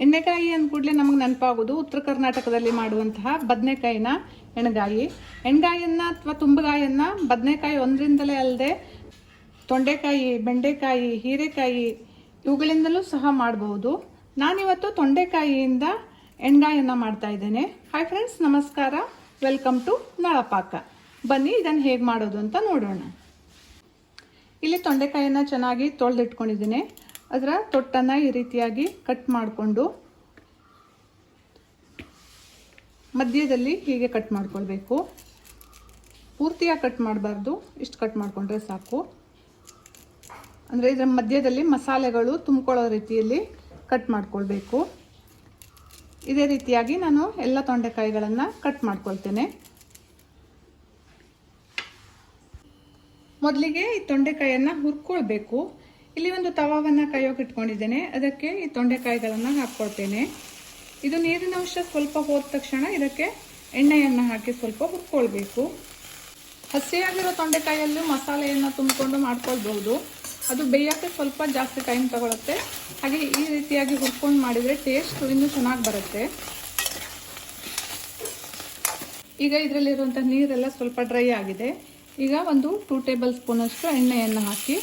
ಎಣ್ಣೆಕಾಯಿ ಅಂದ ಕೂಡಲೇ ನಮಗೆ ನೆನಪಾಗೋದು ಉತ್ತರ ಕರ್ನಾಟಕದಲ್ಲಿ ಮಾಡುವಂತಹ ಬದನೆಕಾಯಿನ ಎಣ್ಗಾಯಿ. ಎಣ್ಗಾಯಿಯನ್ನು ಅಥವಾ ತುಂಬಗಾಯಿಯನ್ನು ಬದನೆಕಾಯಿ ಒಂದರಿಂದಲೇ ಅಲ್ಲದೆ ತೊಂಡೆಕಾಯಿ, ಬೆಂಡೆಕಾಯಿ, ಹೀರೆಕಾಯಿ ಇವುಗಳಿಂದಲೂ ಸಹ ಮಾಡಬಹುದು. ನಾನಿವತ್ತು ತೊಂಡೆಕಾಯಿಯಿಂದ ಎಣ್ಗಾಯನ್ನು ಮಾಡ್ತಾ ಇದ್ದೇನೆ. ಹಾಯ್ ಫ್ರೆಂಡ್ಸ್, ನಮಸ್ಕಾರ. ವೆಲ್ಕಮ್ ಟು ನಳಪಾಕ. ಬನ್ನಿ ಇದನ್ನು ಹೇಗೆ ಮಾಡೋದು ಅಂತ ನೋಡೋಣ. ಇಲ್ಲಿ ತೊಂಡೆಕಾಯಿನ ಚೆನ್ನಾಗಿ ತೊಳೆದಿಟ್ಕೊಂಡಿದ್ದೇನೆ. ಅದರ ತೊಟ್ಟನ್ನು ಈ ರೀತಿಯಾಗಿ ಕಟ್ ಮಾಡಿಕೊಂಡು ಮಧ್ಯದಲ್ಲಿ ಹೀಗೆ ಕಟ್ ಮಾಡ್ಕೊಳ್ಬೇಕು. ಪೂರ್ತಿಯಾಗಿ ಕಟ್ ಮಾಡಬಾರ್ದು, ಇಷ್ಟು ಕಟ್ ಮಾಡಿಕೊಂಡ್ರೆ ಸಾಕು. ಅಂದರೆ ಇದರ ಮಧ್ಯದಲ್ಲಿ ಮಸಾಲೆಗಳು ತುಂಬಿಕೊಳ್ಳೋ ರೀತಿಯಲ್ಲಿ ಕಟ್ ಮಾಡ್ಕೊಳ್ಬೇಕು. ಇದೇ ರೀತಿಯಾಗಿ ನಾನು ಎಲ್ಲ ತೊಂಡೆಕಾಯಿಗಳನ್ನು ಕಟ್ ಮಾಡ್ಕೊಳ್ತೇನೆ. ಮೊದಲಿಗೆ ಈ ತೊಂಡೆಕಾಯಿಯನ್ನು ಹುರ್ಕೊಳ್ಬೇಕು. ಇಲ್ಲಿ ಒಂದು ತವಾವನ್ನು ಕಾಯೋಕೆ ಇಟ್ಕೊಂಡಿದ್ದೇನೆ. ಅದಕ್ಕೆ ಈ ತೊಂಡೆಕಾಯಿಗಳನ್ನು ಹಾಕ್ಕೊಳ್ತೇನೆ. ಇದು ನೀರಿನ ಅಂಶ ಸ್ವಲ್ಪ ಹೋದ ತಕ್ಷಣ ಇದಕ್ಕೆ ಎಣ್ಣೆಯನ್ನು ಹಾಕಿ ಸ್ವಲ್ಪ ಹುರ್ಕೊಳ್ಬೇಕು. ಹಸಿಯಾಗಿರೋ ತೊಂಡೆಕಾಯಿಯಲ್ಲೂ ಮಸಾಲೆಯನ್ನು ತುಂಬಿಕೊಂಡು ಮಾಡ್ಕೊಳ್ಬಹುದು. ಅದು ಬೇಯೋಕ್ಕೆ ಸ್ವಲ್ಪ ಜಾಸ್ತಿ ಟೈಮ್ ತಗೊಳುತ್ತೆ. ಹಾಗೆ ಈ ರೀತಿಯಾಗಿ ಹುರ್ಕೊಂಡು ಮಾಡಿದರೆ ಟೇಸ್ಟ್ ಇನ್ನೂ ಚೆನ್ನಾಗಿ ಬರುತ್ತೆ. ಈಗ ಇದರಲ್ಲಿರುವಂಥ ನೀರೆಲ್ಲ ಸ್ವಲ್ಪ ಡ್ರೈ ಆಗಿದೆ. ಈಗ ಒಂದು 2 ಟೇಬಲ್ ಸ್ಪೂನಷ್ಟು ಎಣ್ಣೆಯನ್ನು ಹಾಕಿ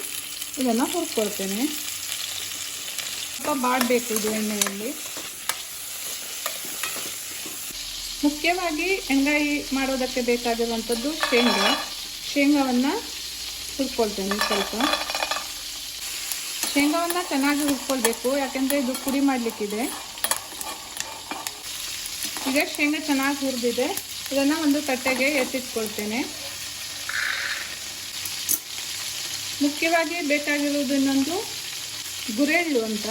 ಇದನ್ನು ಹುರ್ಕೊಳ್ತೇನೆ. ಸ್ವಲ್ಪ ಬಾಡಬೇಕು ಇದು ಎಣ್ಣೆಯಲ್ಲಿ. ಮುಖ್ಯವಾಗಿ ಎಣ್ಗಾಯಿ ಮಾಡೋದಕ್ಕೆ ಬೇಕಾಗಿರುವಂಥದ್ದು ಶೇಂಗಾವನ್ನು ಹುರ್ಕೊಳ್ತೇನೆ. ಶೇಂಗಾವನ್ನು ಚೆನ್ನಾಗಿ ಹುರ್ಕೊಳ್ಬೇಕು, ಯಾಕೆಂದರೆ ಇದು ಪುಡಿ ಮಾಡಲಿಕ್ಕಿದೆ. ಈಗ ಶೇಂಗಾ ಚೆನ್ನಾಗಿ ಹುರಿದಿದೆ. ಇದನ್ನು ಒಂದು ತಟ್ಟೆಗೆ ಎತ್ತಿಟ್ಕೊಳ್ತೇನೆ. ಮುಖ್ಯವಾಗಿ ಬೇಕಾಗಿರುವುದು ಇನ್ನೊಂದು ಗುರೆಳ್ಳು ಅಂತ.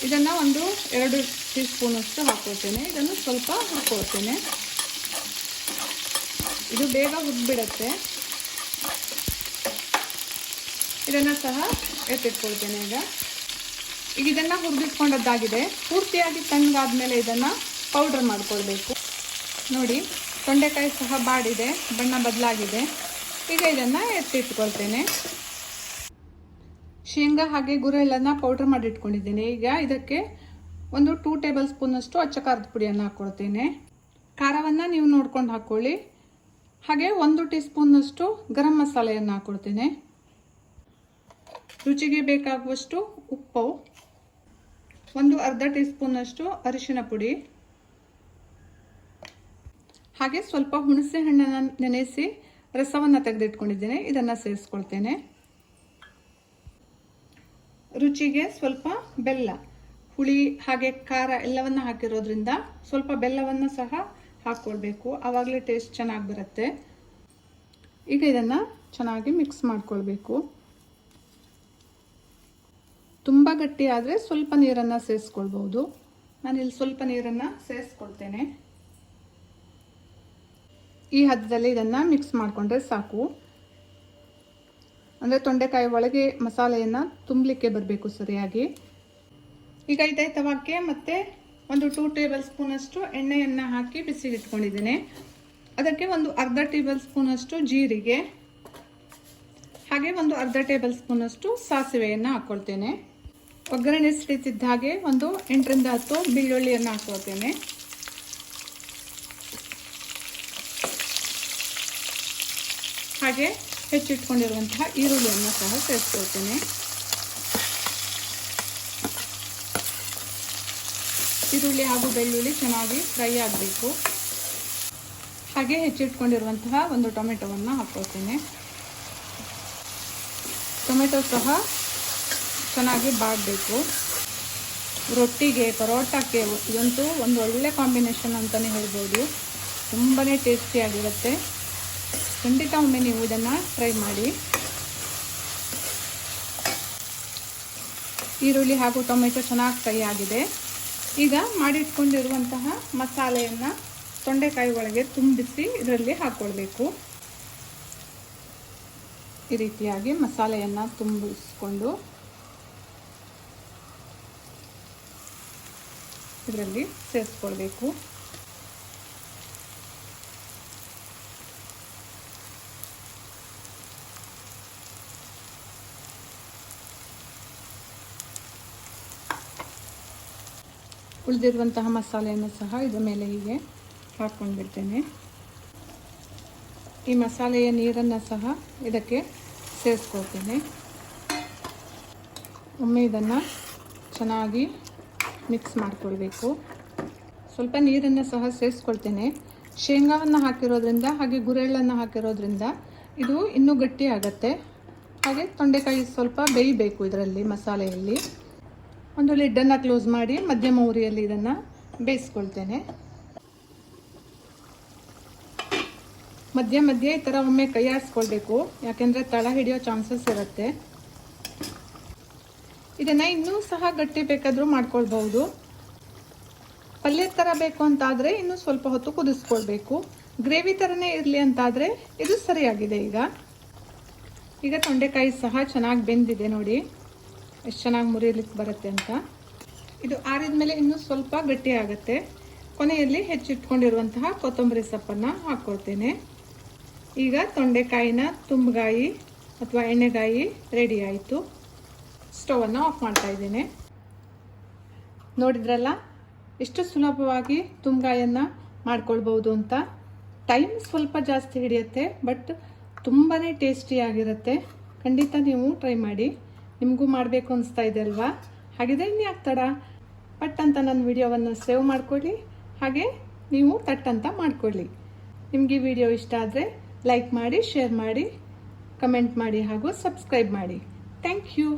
ಇದನ್ನು ಒಂದು 2 ಟೀ ಸ್ಪೂನಷ್ಟು ಹಾಕ್ಕೊಳ್ತೇನೆ. ಇದನ್ನು ಸ್ವಲ್ಪ ಹುರ್ಕೊಳ್ತೇನೆ. ಇದು ಬೇಗ ಹುರಿದ್ಬಿಡತ್ತೆ. ಇದನ್ನು ಸಹ ಎತ್ತಿಟ್ಕೊಳ್ತೇನೆ. ಈಗ ಇದನ್ನು ಹುರಿದಿಟ್ಕೊಂಡದ್ದಾಗಿದೆ. ಪೂರ್ತಿಯಾಗಿ ತಣ್ಣಗಾದ್ಮೇಲೆ ಇದನ್ನು ಪೌಡ್ರ್ ಮಾಡ್ಕೊಳ್ಬೇಕು. ನೋಡಿ, ತೊಂಡೆಕಾಯಿ ಸಹ ಬಾಡಿದೆ, ಬಣ್ಣ ಬದಲಾಗಿದೆ. ಈಗ ಇದನ್ನು ಎತ್ತಿಟ್ಕೊಳ್ತೇನೆ. ಶೇಂಗಾ ಹಾಗೆ ಗುರೆಳ್ಳನ್ನು ಪೌಡ್ರ್ ಮಾಡಿ ಇಟ್ಕೊಂಡಿದ್ದೇನೆ. ಈಗ ಇದಕ್ಕೆ ಒಂದು 2 ಟೇಬಲ್ ಸ್ಪೂನಷ್ಟು ಅಚ್ಚ ಖಾರದ ಪುಡಿಯನ್ನು ಹಾಕ್ಕೊಳ್ತೇನೆ. ಖಾರವನ್ನು ನೀವು ನೋಡ್ಕೊಂಡು ಹಾಕ್ಕೊಳ್ಳಿ. ಹಾಗೆ 1 ಟೀ ಸ್ಪೂನಷ್ಟು ಗರಂ ಮಸಾಲೆಯನ್ನು ಹಾಕ್ಕೊಳ್ತೇನೆ. ರುಚಿಗೆ ಬೇಕಾಗುವಷ್ಟು ಉಪ್ಪು, ಒಂದು ಅರ್ಧ ಟೀ ಸ್ಪೂನಷ್ಟು ಅರಿಶಿನ ಪುಡಿ, ಹಾಗೆ ಸ್ವಲ್ಪ ಹುಣಸೆ ಹಣ್ಣನ್ನು ನೆನೆಸಿ ರಸವನ್ನು ತೆಗೆದಿಟ್ಕೊಂಡಿದ್ದೇನೆ. ಇದನ್ನು ಸೇರಿಸ್ಕೊಳ್ತೇನೆ. ರುಚಿಗೆ ಸ್ವಲ್ಪ ಬೆಲ್ಲ, ಹುಳಿ ಹಾಗೆ ಖಾರ ಎಲ್ಲವನ್ನ ಹಾಕಿರೋದ್ರಿಂದ ಸ್ವಲ್ಪ ಬೆಲ್ಲವನ್ನು ಸಹ ಹಾಕ್ಕೊಳ್ಬೇಕು. ಆವಾಗಲೇ ಟೇಸ್ಟ್ ಚೆನ್ನಾಗಿ ಬರುತ್ತೆ. ಈಗ ಇದನ್ನು ಚೆನ್ನಾಗಿ ಮಿಕ್ಸ್ ಮಾಡ್ಕೊಳ್ಬೇಕು. ತುಂಬ ಗಟ್ಟಿ ಆದರೆ ಸ್ವಲ್ಪ ನೀರನ್ನು ಸೇರಿಸ್ಕೊಳ್ಬಹುದು. ನಾನಿಲ್ಲಿ ಸ್ವಲ್ಪ ನೀರನ್ನು ಸೇರಿಸ್ಕೊಳ್ತೇನೆ. ಈ ಹದದಲ್ಲಿ ಇದನ್ನು ಮಿಕ್ಸ್ ಮಾಡಿಕೊಂಡ್ರೆ ಸಾಕು. ಅಂದರೆ ತೊಂಡೆಕಾಯಿ ಒಳಗೆ ಮಸಾಲೆಯನ್ನು ತುಂಬಲಿಕ್ಕೆ ಬರಬೇಕು ಸರಿಯಾಗಿ. ಈಗ ಇದೇ ತವಕ್ಕೆ ಮತ್ತೆ ಒಂದು 2 ಟೇಬಲ್ ಸ್ಪೂನಷ್ಟು ಎಣ್ಣೆಯನ್ನು ಹಾಕಿ ಬಿಸಿಗೆ ಇಟ್ಕೊಂಡಿದ್ದೇನೆ. ಅದಕ್ಕೆ ಒಂದು ಅರ್ಧ ಟೇಬಲ್ ಸ್ಪೂನಷ್ಟು ಜೀರಿಗೆ, ಹಾಗೆ ಒಂದು ಅರ್ಧ ಟೇಬಲ್ ಸ್ಪೂನಷ್ಟು ಸಾಸಿವೆಯನ್ನು ಹಾಕ್ಕೊಳ್ತೇನೆ. ಒಗ್ಗರಣೆ ಸಿಡಿತಿದ್ದ ಹಾಗೆ ಒಂದು 8 ರಿಂದ 10 ಬೆಳ್ಳುಳ್ಳಿಯನ್ನು ಹಾಕ್ಕೊಳ್ತೇನೆ. ಹಾಗೆ ಹೆಚ್ಚಿಟ್ಕೊಂಡಿರುವಂತಹ ಈರುಳ್ಳಿಯನ್ನು ಸಹ ಸೇರಿಸ್ಕೊಳ್ತೇನೆ. ಈರುಳ್ಳಿ ಹಾಗೂ ಬೆಳ್ಳುಳ್ಳಿ ಚೆನ್ನಾಗಿ ಫ್ರೈ ಆಗಬೇಕು. ಹಾಗೆ ಹೆಚ್ಚಿಟ್ಕೊಂಡಿರುವಂತಹ ಒಂದು ಟೊಮೆಟೊವನ್ನು ಹಾಕ್ಕೊಳ್ತೇನೆ. ಟೊಮೆಟೊ ಸಹ ಚೆನ್ನಾಗಿ ಬಾಡಬೇಕು. ರೊಟ್ಟಿಗೆ, ಪರೋಟಕ್ಕೆ ಇದಂತೂ ಒಂದು ಒಳ್ಳೆ ಕಾಂಬಿನೇಷನ್ ಅಂತಲೇ ಹೇಳ್ಬೋದು. ತುಂಬಾ ಟೇಸ್ಟಿಯಾಗಿರುತ್ತೆ. ಖಂಡಿತ ಒಮ್ಮೆ ನೀವು ಇದನ್ನು ಟ್ರೈ ಮಾಡಿ. ಈರುಳ್ಳಿ ಹಾಗೂ ಟೊಮೆಟೊ ಚೆನ್ನಾಗಿ ಫ್ರೈ ಆಗಿದೆ. ಈಗ ಮಾಡಿಟ್ಕೊಂಡಿರುವಂತಹ ಮಸಾಲೆಯನ್ನು ತೊಂಡೆಕಾಯಿ ಒಳಗೆ ತುಂಬಿಸಿ ಇದರಲ್ಲಿ ಹಾಕ್ಕೊಳ್ಬೇಕು. ಈ ರೀತಿಯಾಗಿ ಮಸಾಲೆಯನ್ನು ತುಂಬಿಸ್ಕೊಂಡು ಇದರಲ್ಲಿ ಸೇರಿಸ್ಕೊಳ್ಬೇಕು. ಉಳಿದಿರುವಂತಹ ಮಸಾಲೆಯನ್ನು ಸಹ ಇದರ ಮೇಲೆ ಹೀಗೆ ಹಾಕ್ಕೊಂಡು ಬಿಡ್ತೇನೆ. ಈ ಮಸಾಲೆಯ ನೀರನ್ನು ಸಹ ಇದಕ್ಕೆ ಸೇರಿಸ್ಕೊಳ್ತೇನೆ. ಒಮ್ಮೆ ಇದನ್ನು ಚೆನ್ನಾಗಿ ಮಿಕ್ಸ್ ಮಾಡಿಕೊಳ್ಬೇಕು. ಸ್ವಲ್ಪ ನೀರನ್ನು ಸಹ ಸೇರಿಸ್ಕೊಳ್ತೇನೆ. ಶೇಂಗಾವನ್ನು ಹಾಕಿರೋದ್ರಿಂದ ಹಾಗೆ ಗುರೆಳ್ಳನ್ನು ಹಾಕಿರೋದ್ರಿಂದ ಇದು ಇನ್ನೂ ಗಟ್ಟಿ ಆಗುತ್ತೆ. ಹಾಗೆ ತೊಂಡೆಕಾಯಿ ಸ್ವಲ್ಪ ಬೇಯಬೇಕು ಇದರಲ್ಲಿ ಮಸಾಲೆಯಲ್ಲಿ. ಒಂದು ಲಿಡ್ಡನ್ನು ಕ್ಲೋಸ್ ಮಾಡಿ ಮಧ್ಯಮ ಉರಿಯಲ್ಲಿ ಇದನ್ನು ಬೇಯಿಸ್ಕೊಳ್ತೇನೆ. ಮಧ್ಯ ಮಧ್ಯೆ ಈ ಥರ ಒಮ್ಮೆ ಕೈ ಆಡಿಸ್ಕೊಳ್ಬೇಕು, ಯಾಕೆಂದರೆ ತಳ ಹಿಡಿಯೋ ಚಾನ್ಸಸ್ ಇರುತ್ತೆ. ಇದನ್ನು ಇನ್ನೂ ಸಹ ಗಟ್ಟಿ ಬೇಕಾದರೂ ಮಾಡ್ಕೊಳ್ಬಹುದು. ಪಲ್ಯ ಥರ ಬೇಕು ಅಂತಾದರೆ ಇನ್ನೂ ಸ್ವಲ್ಪ ಹೊತ್ತು ಕುದಿಸ್ಕೊಳ್ಬೇಕು. ಗ್ರೇವಿ ಥರನೇ ಇರಲಿ ಅಂತಾದರೆ ಇದು ಸರಿಯಾಗಿದೆ. ಈಗ ತೊಂಡೆಕಾಯಿ ಸಹ ಚೆನ್ನಾಗಿ ಬೆಂದಿದೆ ನೋಡಿ, ಎಷ್ಟು ಚೆನ್ನಾಗಿ ಮುರಿಲಿಕ್ಕೆ ಬರುತ್ತೆ ಅಂತ. ಇದು ಆರಿದ ಮೇಲೆ ಇನ್ನೂ ಸ್ವಲ್ಪ ಗಟ್ಟಿ ಆಗುತ್ತೆ. ಕೊನೆಯಲ್ಲಿ ಹೆಚ್ಚಿಟ್ಕೊಂಡಿರುವಂತಹ ಕೊತ್ತಂಬರಿ ಸೊಪ್ಪನ್ನು ಹಾಕ್ಕೊಳ್ತೇನೆ. ಈಗ ತೊಂಡೆಕಾಯಿನ ತುಂಬಗಾಯಿ ಅಥವಾ ಎಣ್ಣೆಗಾಯಿ ರೆಡಿ ಆಯಿತು. ಸ್ಟವನ್ನು ಆಫ್ ಮಾಡ್ತಾ ಇದ್ದೇನೆ. ನೋಡಿದ್ರಲ್ಲ ಎಷ್ಟು ಸುಲಭವಾಗಿ ತುಂಬಗಾಯನ್ನು ಮಾಡ್ಕೊಳ್ಬೋದು ಅಂತ. ಟೈಮ್ ಸ್ವಲ್ಪ ಜಾಸ್ತಿ ಹಿಡಿಯುತ್ತೆ, ಬಟ್ ತುಂಬಾ ಟೇಸ್ಟಿಯಾಗಿರುತ್ತೆ. ಖಂಡಿತ ನೀವು ಟ್ರೈ ಮಾಡಿ. ನಿಮಗೂ ಮಾಡಬೇಕು ಅನಿಸ್ತಾ ಇದೆ ಅಲ್ವಾ? ಹಾಗಿದ್ರೆ ಇನ್ಯಾಕೆ ತಡ, ಪಟ್ ಅಂತ ನನ್ನ ವಿಡಿಯೋವನ್ನು ಸೇವ್ ಮಾಡ್ಕೊಳ್ಳಿ. ಹಾಗೆ ನೀವು ತಟ್ಟಂತ ಮಾಡ್ಕೊಳ್ಳಿ. ನಿಮಗೆ ಈ ವಿಡಿಯೋ ಇಷ್ಟ ಆದರೆ ಲೈಕ್ ಮಾಡಿ, ಶೇರ್ ಮಾಡಿ, ಕಮೆಂಟ್ ಮಾಡಿ ಹಾಗೂ ಸಬ್ಸ್ಕ್ರೈಬ್ ಮಾಡಿ. Thank you.